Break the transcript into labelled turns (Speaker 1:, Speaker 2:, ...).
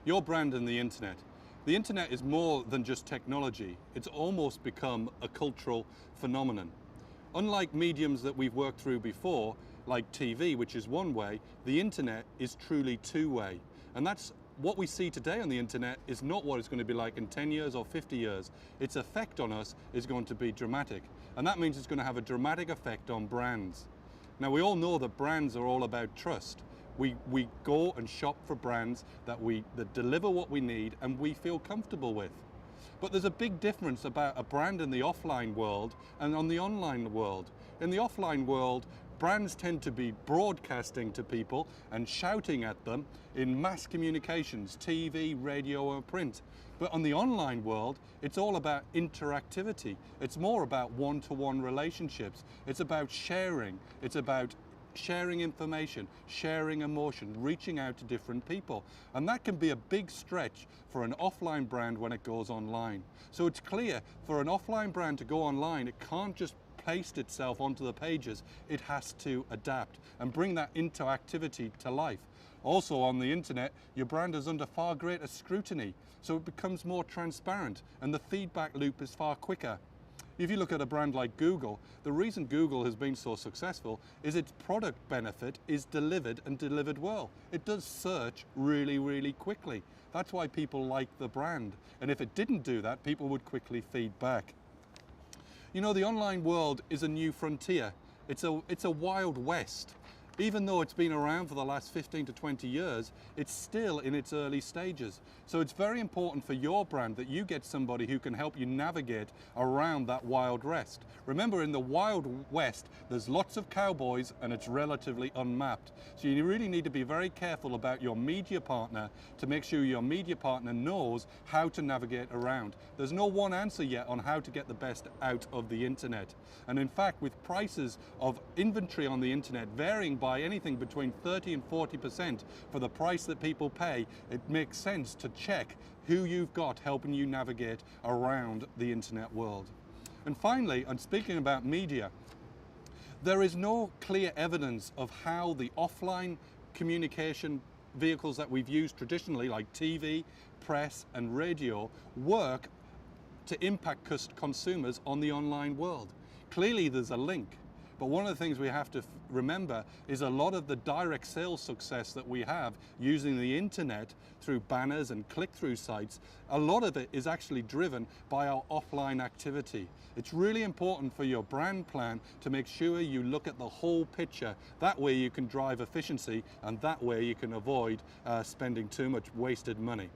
Speaker 1: Your brand and the internet. The internet is more than just technology. It's almost become a cultural phenomenon. Unlike mediums that we've worked through before, like TV, which is one way, the internet is truly two-way. And that's what we see today on the internet is not what it's going to be like in 10 years or 50 years. Its effect on us is going to be dramatic. And that means it's going to have a dramatic effect on brands. Now, we all know that brands are all about trust. We go and shop for brands that deliver what we need and we feel comfortable with. But there's a big difference about a brand in the offline world and on the online world. In the offline world, brands tend to be broadcasting to people and shouting at them in mass communications, TV, radio, or print. But on the online world, it's all about interactivity. It's more about one-to-one relationships. It's about sharing. It's about sharing information, sharing emotion, reaching out to different people. And that can be a big stretch for an offline brand when it goes online. So it's clear for an offline brand to go online, it can't just paste itself onto the pages. It has to adapt and bring that interactivity to life. Also on the internet, your brand is under far greater scrutiny, so it becomes more transparent and the feedback loop is far quicker. If you look at a brand like Google, the reason Google has been so successful is its product benefit is delivered and delivered well. It does search really, really quickly. That's why people like the brand. And if it didn't do that, people would quickly feed back. You know, the online world is a new frontier. It's a wild west. Even though it's been around for the last 15 to 20 years, it's still in its early stages. So it's very important for your brand that you get somebody who can help you navigate around that wild west. Remember, in the Wild West, there's lots of cowboys and it's relatively unmapped. So you really need to be very careful about your media partner to make sure your media partner knows how to navigate around. There's no one answer yet on how to get the best out of the internet. And in fact, with prices of inventory on the internet varying by anything between 30 and 40% for the price that people pay, it makes sense to check who you've got helping you navigate around the internet world. And finally, and speaking about media, there is no clear evidence of how the offline communication vehicles that we've used traditionally, like TV, press, and radio, work to impact consumers on the online world. Clearly, there's a link. But one of the things we have to remember is a lot of the direct sales success that we have using the internet through banners and click-through sites, a lot of it is actually driven by our offline activity. It's really important for your brand plan to make sure you look at the whole picture. That way you can drive efficiency and that way you can avoid spending too much wasted money.